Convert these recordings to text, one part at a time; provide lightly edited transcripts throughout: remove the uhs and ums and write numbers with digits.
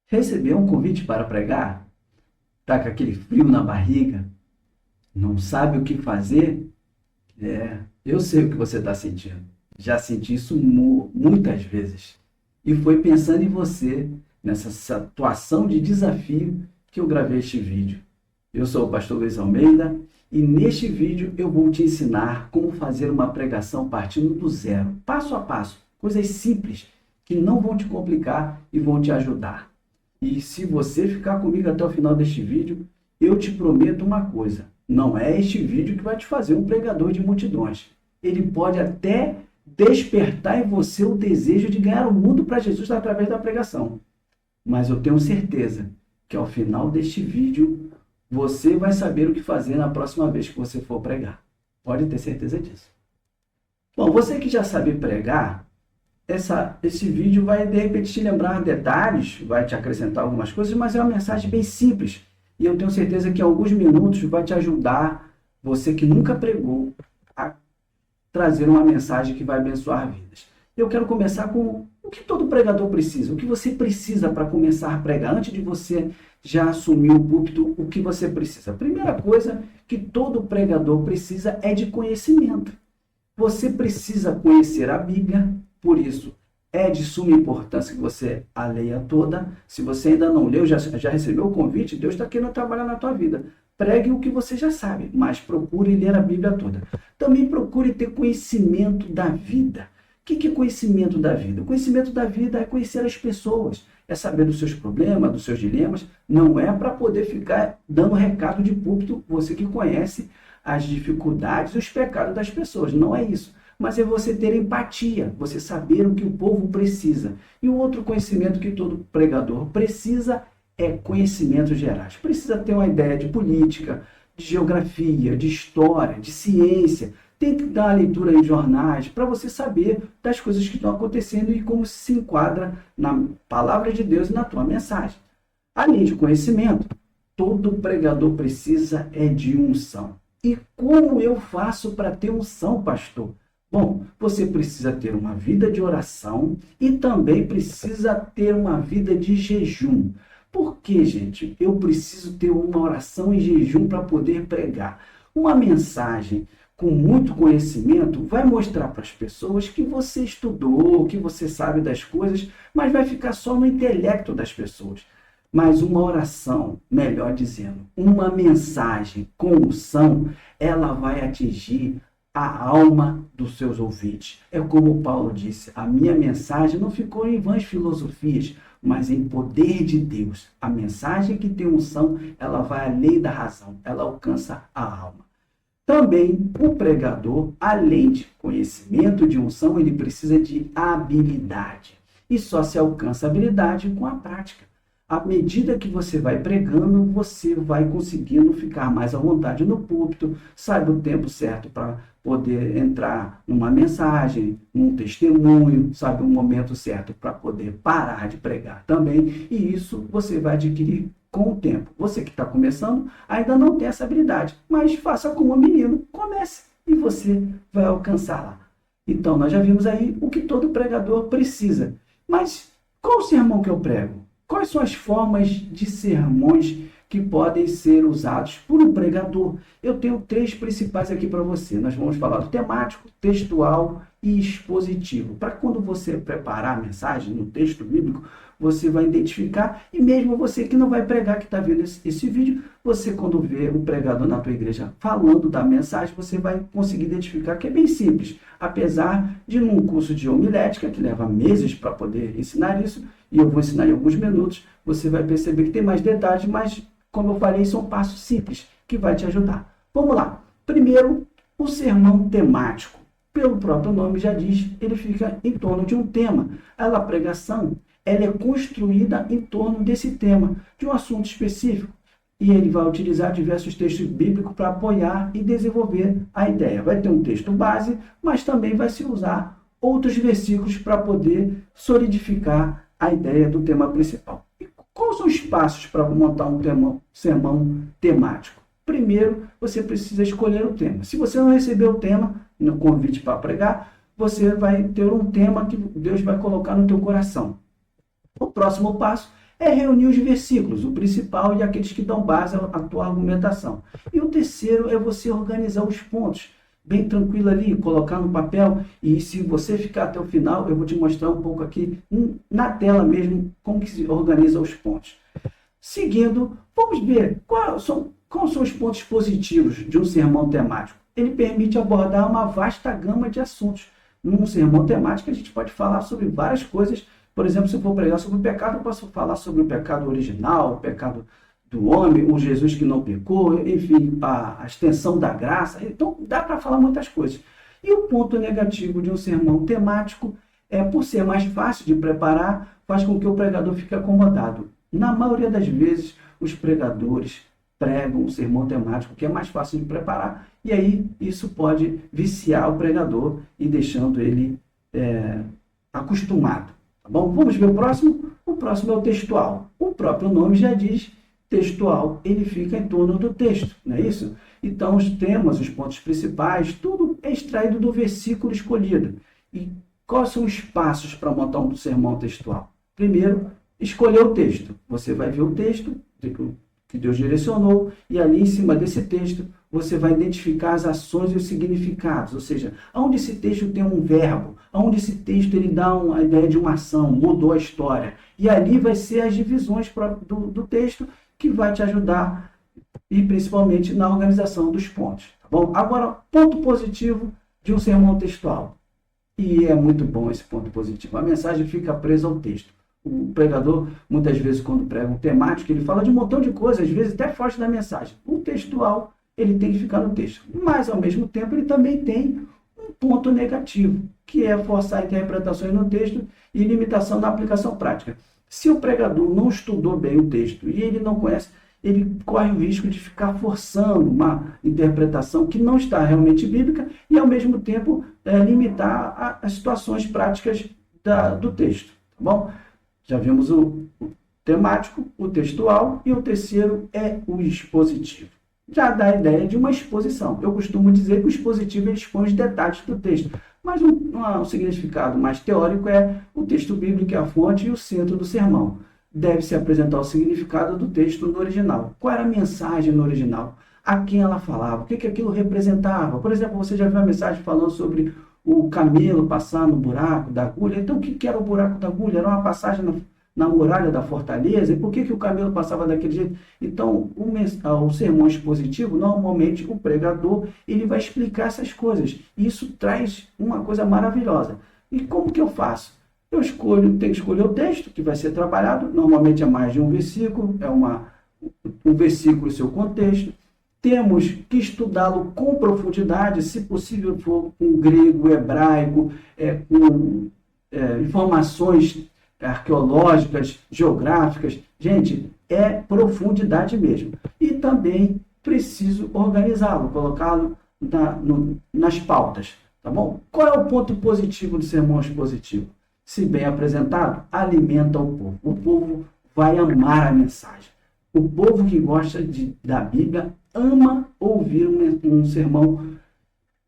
Recebeu um convite para pregar? Está com aquele frio na barriga? Não sabe o que fazer? Eu sei o que você está sentindo. Já senti isso muitas vezes. E foi pensando em você, nessa situação de desafio, que eu gravei este vídeo. Eu sou o pastor Luiz Almeida e neste vídeo eu vou te ensinar como fazer uma pregação partindo do zero, passo a passo, coisas simples que não vão te complicar e vão te ajudar. E se você ficar comigo até o final deste vídeo, eu te prometo uma coisa: não é este vídeo que vai te fazer um pregador de multidões. Ele pode até despertar em você o desejo de ganhar o mundo para Jesus através da pregação. Mas eu tenho certeza que ao final deste vídeo, você vai saber o que fazer na próxima vez que você for pregar. Pode ter certeza disso. Bom, você que já sabe pregar, esse vídeo vai de repente te lembrar detalhes, vai te acrescentar algumas coisas, mas é uma mensagem bem simples. E eu tenho certeza que em alguns minutos vai te ajudar, você que nunca pregou, a trazer uma mensagem que vai abençoar vidas. Eu quero começar com o que todo pregador precisa, o que você precisa para começar a pregar. Antes de você já assumir o púlpito, o que você precisa? A primeira coisa que todo pregador precisa é de conhecimento. Você precisa conhecer a Bíblia, por isso é de suma importância que você a leia toda. Se você ainda não leu, já recebeu o convite, Deus está querendo trabalhar na tua vida. Pregue o que você já sabe, mas procure ler a Bíblia toda. Também procure ter conhecimento da vida. O que é conhecimento da vida? O conhecimento da vida é conhecer as pessoas, é saber dos seus problemas, dos seus dilemas. Não é para poder ficar dando recado de púlpito, você que conhece as dificuldades, os pecados das pessoas. Não é isso. Mas é você ter empatia, você saber o que o povo precisa. E o outro conhecimento que todo pregador precisa é conhecimentos gerais. Precisa ter uma ideia de política, de geografia, de história, de ciência. Tem que dar a leitura em jornais para você saber das coisas que estão acontecendo e como se enquadra na palavra de Deus e na tua mensagem. Além de conhecimento, todo pregador precisa de unção. E como eu faço para ter unção, pastor? Bom, você precisa ter uma vida de oração e também precisa ter uma vida de jejum. Por que, gente? Eu preciso ter uma oração e jejum para poder pregar. Uma mensagem com muito conhecimento vai mostrar para as pessoas que você estudou, que você sabe das coisas, mas vai ficar só no intelecto das pessoas. Mas uma oração, melhor dizendo, uma mensagem com unção, ela vai atingir a alma dos seus ouvintes. É como Paulo disse, a minha mensagem não ficou em vãs filosofias, mas em poder de Deus. A mensagem que tem unção, ela vai além da razão, ela alcança a alma. Também o pregador, além de conhecimento de unção, ele precisa de habilidade. E só se alcança a habilidade com a prática. À medida que você vai pregando, você vai conseguindo ficar mais à vontade no púlpito, sabe o tempo certo para poder entrar numa mensagem, num testemunho, sabe o momento certo para poder parar de pregar também. E isso você vai adquirir com o tempo. Você que está começando ainda não tem essa habilidade, mas faça como um menino, comece e você vai alcançar lá. Então, nós já vimos aí o que todo pregador precisa. Mas qual o sermão que eu prego? Quais são as formas de sermões que podem ser usados por um pregador? Eu tenho 3 principais aqui para você. Nós vamos falar do temático, textual e expositivo. Para quando você preparar a mensagem no texto bíblico, você vai identificar, e mesmo você que não vai pregar, que está vendo esse vídeo, você quando vê o pregador na tua igreja falando da mensagem, você vai conseguir identificar que é bem simples. Apesar de num curso de homilética, que leva meses para poder ensinar isso, e eu vou ensinar em alguns minutos, você vai perceber que tem mais detalhes, mas, como eu falei, são passos simples que vai te ajudar. Vamos lá. Primeiro, o sermão temático. Pelo próprio nome já diz, ele fica em torno de um tema. A pregação, ela é construída em torno desse tema, de um assunto específico. E ele vai utilizar diversos textos bíblicos para apoiar e desenvolver a ideia. Vai ter um texto base, mas também vai se usar outros versículos para poder solidificar a ideia do tema principal. E quais são os passos para montar um sermão temático? Primeiro, você precisa escolher o tema. Se você não recebeu o tema no convite para pregar, você vai ter um tema que Deus vai colocar no teu coração. O próximo passo é reunir os versículos, o principal e aqueles que dão base à tua argumentação. E o terceiro é você organizar os pontos, bem tranquilo ali, colocar no papel, e se você ficar até o final, eu vou te mostrar um pouco aqui na tela mesmo como que se organiza os pontos. Seguindo, vamos ver quais são os pontos positivos de um sermão temático. Ele permite abordar uma vasta gama de assuntos. Num sermão temático, a gente pode falar sobre várias coisas. Por exemplo, se eu for pregar sobre o pecado, eu posso falar sobre o pecado original, o pecado do homem, o Jesus que não pecou, enfim, a extensão da graça. Então, dá para falar muitas coisas. E o ponto negativo de um sermão temático é, por ser mais fácil de preparar, faz com que o pregador fique acomodado. Na maioria das vezes, os pregadores pregam um sermão temático que é mais fácil de preparar, e aí isso pode viciar o pregador e deixando ele acostumado. Tá bom? Vamos ver o próximo? O próximo é o textual. O próprio nome já diz textual, ele fica em torno do texto, não é isso? Então, os temas, os pontos principais, tudo é extraído do versículo escolhido. E quais são os passos para montar um sermão textual? Primeiro, escolher o texto. Você vai ver o texto que Deus direcionou, e ali em cima desse texto você vai identificar as ações e os significados, ou seja, onde esse texto tem um verbo, onde esse texto ele dá a ideia de uma ação, mudou a história, e ali vai ser as divisões do texto que vai te ajudar, e principalmente na organização dos pontos. Tá bom? Agora, ponto positivo de um sermão textual, e é muito bom esse ponto positivo, a mensagem fica presa ao texto. O pregador, muitas vezes, quando prega um temático, ele fala de um montão de coisas, às vezes até foge da mensagem. O textual, ele tem que ficar no texto. Mas, ao mesmo tempo, ele também tem um ponto negativo, que é forçar interpretações no texto e limitação na aplicação prática. Se o pregador não estudou bem o texto e ele não conhece, ele corre o risco de ficar forçando uma interpretação que não está realmente bíblica e, ao mesmo tempo, limitar as situações práticas do texto. Tá bom? Já vimos o temático, o textual, e o terceiro é o expositivo. Já dá a ideia de uma exposição. Eu costumo dizer que o expositivo ele expõe os detalhes do texto, mas um significado mais teórico é o texto bíblico, é a fonte e o centro do sermão. Deve-se apresentar o significado do texto no original. Qual era a mensagem no original? A quem ela falava? O que aquilo representava? Por exemplo, você já viu a mensagem falando sobre o camelo passar no buraco da agulha? Então, o que era o buraco da agulha? Era uma passagem na muralha da fortaleza? E por que o camelo passava daquele jeito? Então, o sermão expositivo, normalmente, o pregador, ele vai explicar essas coisas. E isso traz uma coisa maravilhosa. E como que eu faço? Eu tenho que escolher o texto que vai ser trabalhado. Normalmente é mais de um versículo, um versículo e seu contexto. Temos que estudá-lo com profundidade, se possível for com grego, hebraico, com informações arqueológicas, geográficas. Gente, é profundidade mesmo. E também preciso organizá-lo, colocá-lo nas pautas. Tá bom? Qual é o ponto positivo do sermão expositivo? Se bem apresentado, alimenta o povo. O povo vai amar a mensagem. O povo que gosta da Bíblia ama ouvir um sermão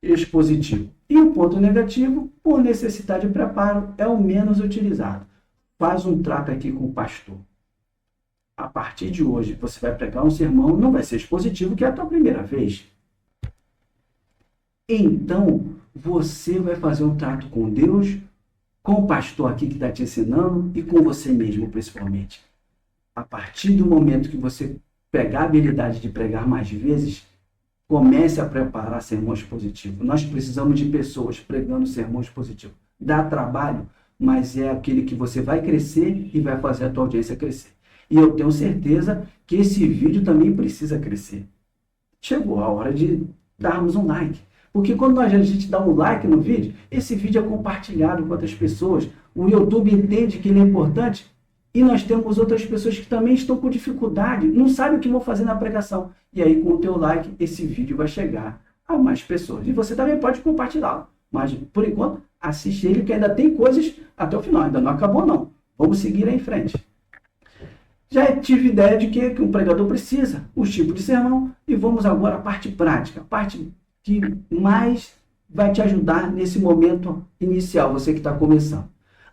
expositivo. E o ponto negativo, por necessidade de preparo, é o menos utilizado. Faz um trato aqui com o pastor. A partir de hoje, você vai pregar um sermão, não vai ser expositivo, que é a tua primeira vez. Então, você vai fazer um trato com Deus, com o pastor aqui que está te ensinando e com você mesmo, principalmente. A partir do momento que você pegar a habilidade de pregar mais vezes, comece a preparar sermão expositivo. Nós precisamos de pessoas pregando sermão expositivo. Dá trabalho, mas é aquele que você vai crescer e vai fazer a tua audiência crescer. E eu tenho certeza que esse vídeo também precisa crescer. Chegou a hora de darmos um like. Porque quando a gente dá um like no vídeo, esse vídeo é compartilhado com outras pessoas. O YouTube entende que ele é importante. E nós temos outras pessoas que também estão com dificuldade, não sabem o que vão fazer na pregação. E aí, com o teu like, esse vídeo vai chegar a mais pessoas. E você também pode compartilhá-lo. Mas, por enquanto, assiste ele, que ainda tem coisas até o final. Ainda não acabou, não. Vamos seguir em frente. Já tive ideia de que um pregador precisa, os tipos de sermão. E vamos agora à parte prática. A parte que mais vai te ajudar nesse momento inicial, você que está começando.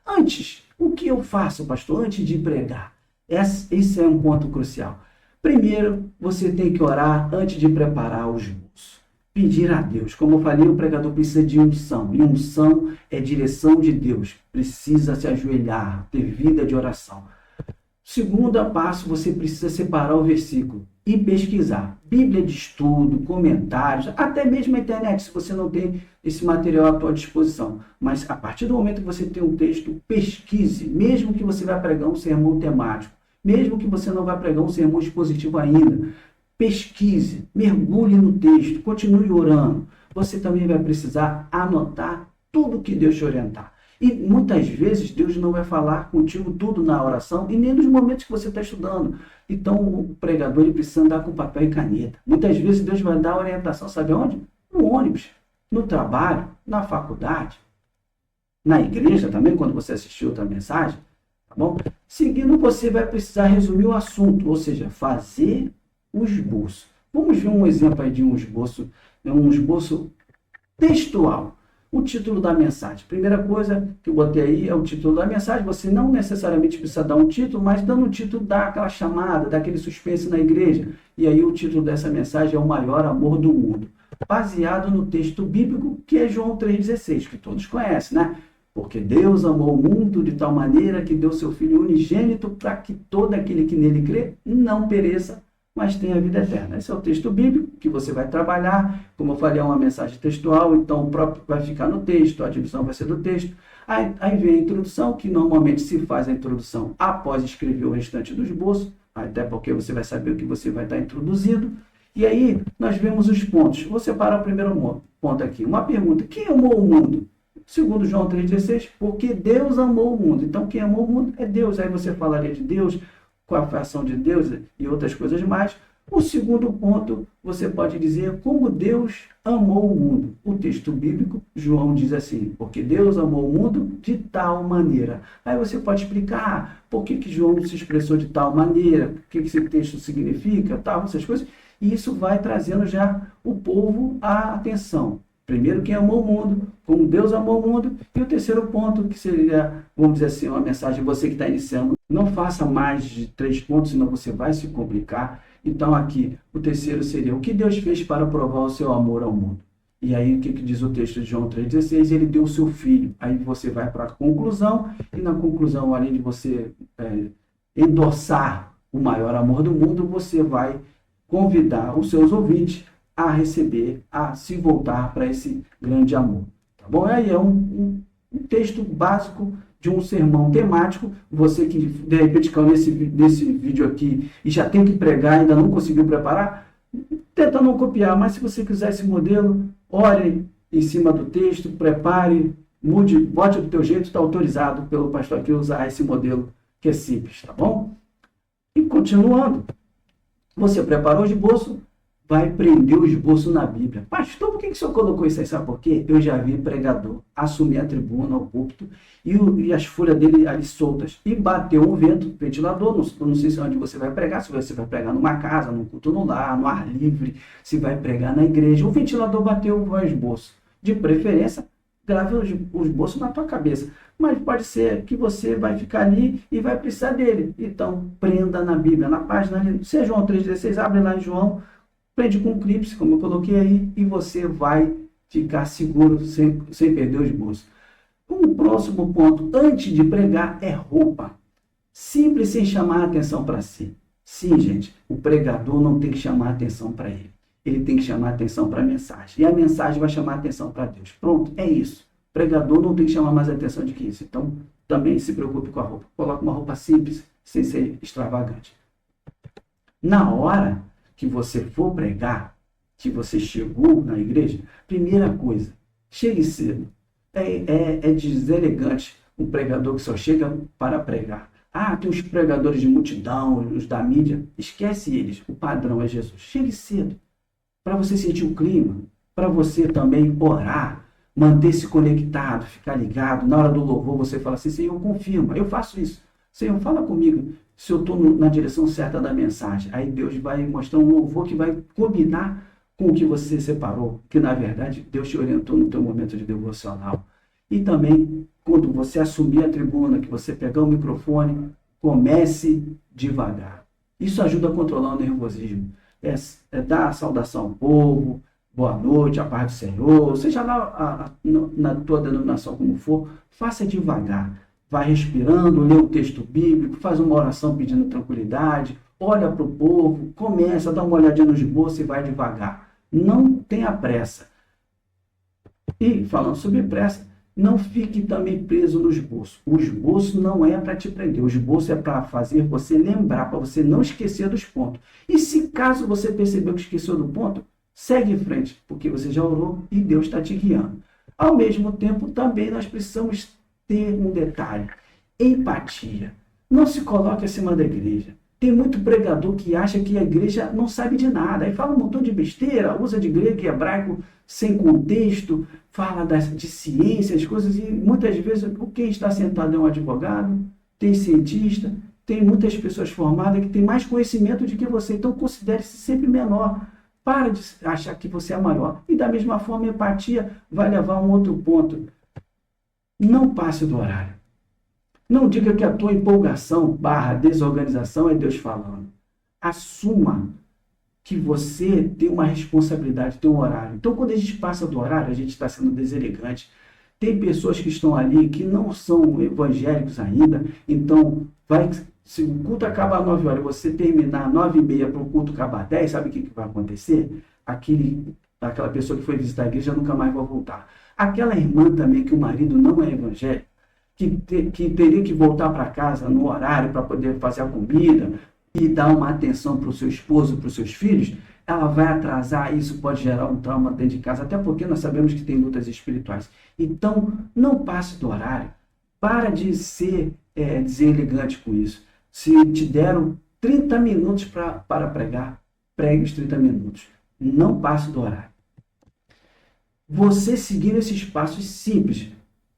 Antes, o que eu faço, pastor, antes de pregar? Esse é um ponto crucial. Primeiro, você tem que orar antes de preparar o esboço. Pedir a Deus. Como eu falei, o pregador precisa de unção. E unção é direção de Deus. Precisa se ajoelhar, ter vida de oração. Segundo passo, você precisa separar o versículo e pesquisar. Bíblia de estudo, comentários, até mesmo a internet, se você não tem esse material à sua disposição. Mas a partir do momento que você tem um texto, pesquise, mesmo que você vá pregar um sermão temático, mesmo que você não vá pregar um sermão expositivo ainda, pesquise, mergulhe no texto, continue orando. Você também vai precisar anotar tudo que Deus te orientar. E muitas vezes Deus não vai falar contigo tudo na oração e nem nos momentos que você está estudando. Então o pregador ele precisa andar com papel e caneta. Muitas vezes Deus vai dar orientação, sabe onde? No ônibus, no trabalho, na faculdade, na igreja também, quando você assistiu outra mensagem. Tá bom? Seguindo, você vai precisar resumir o assunto, ou seja, fazer o esboço. Vamos ver um exemplo aí de um esboço textual. O título da mensagem. Primeira coisa que eu botei aí é o título da mensagem. Você não necessariamente precisa dar um título, mas dando um título dá aquela chamada, dá aquele suspense na igreja. E aí o título dessa mensagem é O Maior Amor do Mundo. Baseado no texto bíblico que é João 3,16, que todos conhecem, né? Porque Deus amou o mundo de tal maneira que deu seu Filho unigênito para que todo aquele que nele crê não pereça, mas tenha vida eterna. Esse é o texto bíblico que você vai trabalhar. Como eu falei, é uma mensagem textual, então o próprio vai ficar no texto, a divisão vai ser do texto. Aí vem a introdução, que normalmente se faz a introdução após escrever o restante do esboço, até porque você vai saber o que você vai estar introduzindo. E aí nós vemos os pontos. Vou separar o primeiro ponto aqui. Uma pergunta: quem amou o mundo? Segundo João 3,16, porque Deus amou o mundo. Então quem amou o mundo é Deus. Aí você falaria de Deus, com a ação de Deus e outras coisas mais. O segundo ponto, você pode dizer como Deus amou o mundo. O texto bíblico, João diz assim, porque Deus amou o mundo de tal maneira. Aí você pode explicar por que João se expressou de tal maneira, o que esse texto significa, tal, essas coisas. E isso vai trazendo já o povo à atenção. Primeiro, quem amou o mundo, como Deus amou o mundo. E o terceiro ponto, que seria, vamos dizer assim, uma mensagem, você que está iniciando, não faça mais de 3 pontos, senão você vai se complicar. Então, aqui, o terceiro seria, o que Deus fez para provar o seu amor ao mundo? E aí, o que diz o texto de João 3,16? Ele deu o seu filho. Aí você vai para a conclusão, e na conclusão, além de você endossar o maior amor do mundo, você vai convidar os seus ouvintes a receber, a se voltar para esse grande amor. Tá bom? Aí é um texto básico de um sermão temático. Você que, de repente, caiu nesse vídeo aqui e já tem que pregar e ainda não conseguiu preparar, tenta não copiar, mas se você quiser esse modelo, ore em cima do texto, prepare, mude, bote do teu jeito, está autorizado pelo pastor aqui usar esse modelo que é simples, tá bom? E continuando, você preparou o esboço, vai prender o esboço na Bíblia. Pastor, por que o senhor colocou isso aí? Sabe por quê? Eu já vi pregador assumir a tribuna, o púlpito, e as folhas dele ali soltas. E bateu um ventilador, não sei se é onde você vai pregar, se você vai pregar numa casa, num culto no lar, no ar livre, se vai pregar na igreja. O ventilador bateu o esboço. De preferência, grave o esboço na tua cabeça. Mas pode ser que você vai ficar ali e vai precisar dele. Então, prenda na Bíblia, na página ali, se é João 3,16, abre lá em João, prende com um clipe, como eu coloquei aí, e você vai ficar seguro sem perder o esboço. O próximo ponto, antes de pregar, é roupa. Simples, sem chamar a atenção para si. Sim, gente, o pregador não tem que chamar a atenção para ele. Ele tem que chamar a atenção para a mensagem. E a mensagem vai chamar a atenção para Deus. Pronto, é isso. O pregador não tem que chamar mais atenção do que isso. Então, também se preocupe com a roupa. Coloque uma roupa simples, sem ser extravagante. Na hora que você for pregar, que você chegou na igreja, primeira coisa, chegue cedo. É deselegante um pregador que só chega para pregar. Tem os pregadores de multidão, os da mídia. Esquece eles, o padrão é Jesus. Chegue cedo, para você sentir o clima, para você também orar, manter-se conectado, ficar ligado. Na hora do louvor você fala assim, Senhor, confirma, eu faço isso. Senhor, fala comigo se eu estou na direção certa da mensagem. Aí Deus vai mostrar um louvor que vai combinar com o que você separou, que na verdade Deus te orientou no teu momento de devocional. E também, quando você assumir a tribuna, que você pegar o microfone, Comece devagar. Isso ajuda a controlar o nervosismo. É dar a saudação ao povo, boa noite, a paz do Senhor, seja lá na tua denominação como for, faça devagar. Vai respirando, lê o texto bíblico, faz uma oração pedindo tranquilidade, olha para o povo, começa, dá uma olhadinha no esboço e vai devagar. Não tenha pressa. E, falando sobre pressa, não fique também preso no esboço. O esboço não é para te prender. O esboço é para fazer você lembrar, para você não esquecer dos pontos. E se caso você percebeu que esqueceu do ponto, segue em frente, porque você já orou e Deus está te guiando. Ao mesmo tempo, também nós precisamos ter um detalhe. Empatia. Não se coloque acima da igreja. Tem muito pregador que acha que a igreja não sabe de nada. Aí fala um montão de besteira, usa de grego e hebraico sem contexto, fala de ciências, coisas, e muitas vezes quem está sentado é um advogado, tem cientista, tem muitas pessoas formadas que têm mais conhecimento do que você. Então considere-se sempre menor. Para de achar que você é maior. E da mesma forma, a empatia vai levar a um outro ponto. Não passe do horário. Não diga que a tua empolgação / desorganização é Deus falando. Assuma que você tem uma responsabilidade, tem um horário. Então, quando a gente passa do horário, a gente está sendo deselegante. Tem pessoas que estão ali que não são evangélicos ainda, então, se o culto acaba às 9 horas, você terminar às 9h30 para o culto acabar às 10, sabe o que vai acontecer? Aquela pessoa que foi visitar a igreja nunca mais vai voltar. Aquela irmã também que o marido não é evangélico, que teria que voltar para casa no horário para poder fazer a comida e dar uma atenção para o seu esposo, para os seus filhos, ela vai atrasar, isso pode gerar um trauma dentro de casa, até porque nós sabemos que tem lutas espirituais. Então, não passe do horário. Para de ser deselegante com isso. Se te deram 30 minutos para pregar, pregue os 30 minutos. Não passe do horário. Você seguindo esses passos simples,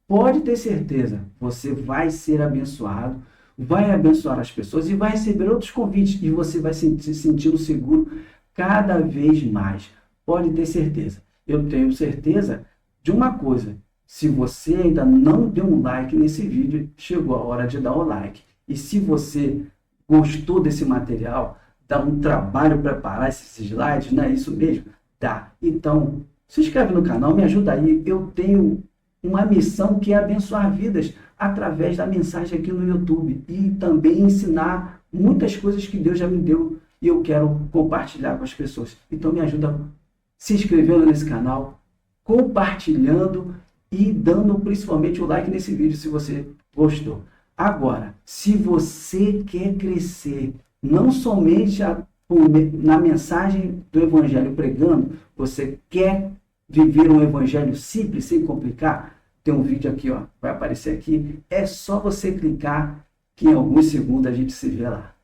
pode ter certeza, você vai ser abençoado, vai abençoar as pessoas e vai receber outros convites e você vai se sentindo seguro cada vez mais. Pode ter certeza. Eu tenho certeza de uma coisa. Se você ainda não deu um like nesse vídeo, chegou a hora de dar o like. E se você gostou desse material, dá um trabalho preparar esses slides, não é isso mesmo? Dá. Então, se inscreve no canal, me ajuda aí. Eu tenho uma missão que é abençoar vidas através da mensagem aqui no YouTube e também ensinar muitas coisas que Deus já me deu e eu quero compartilhar com as pessoas. Então me ajuda se inscrevendo nesse canal, compartilhando e dando principalmente o like nesse vídeo se você gostou. Agora, se você quer crescer, não somente na mensagem do Evangelho pregando, você quer viver um evangelho simples, sem complicar, tem um vídeo aqui, ó, vai aparecer aqui. É só você clicar que em alguns segundos a gente se vê lá.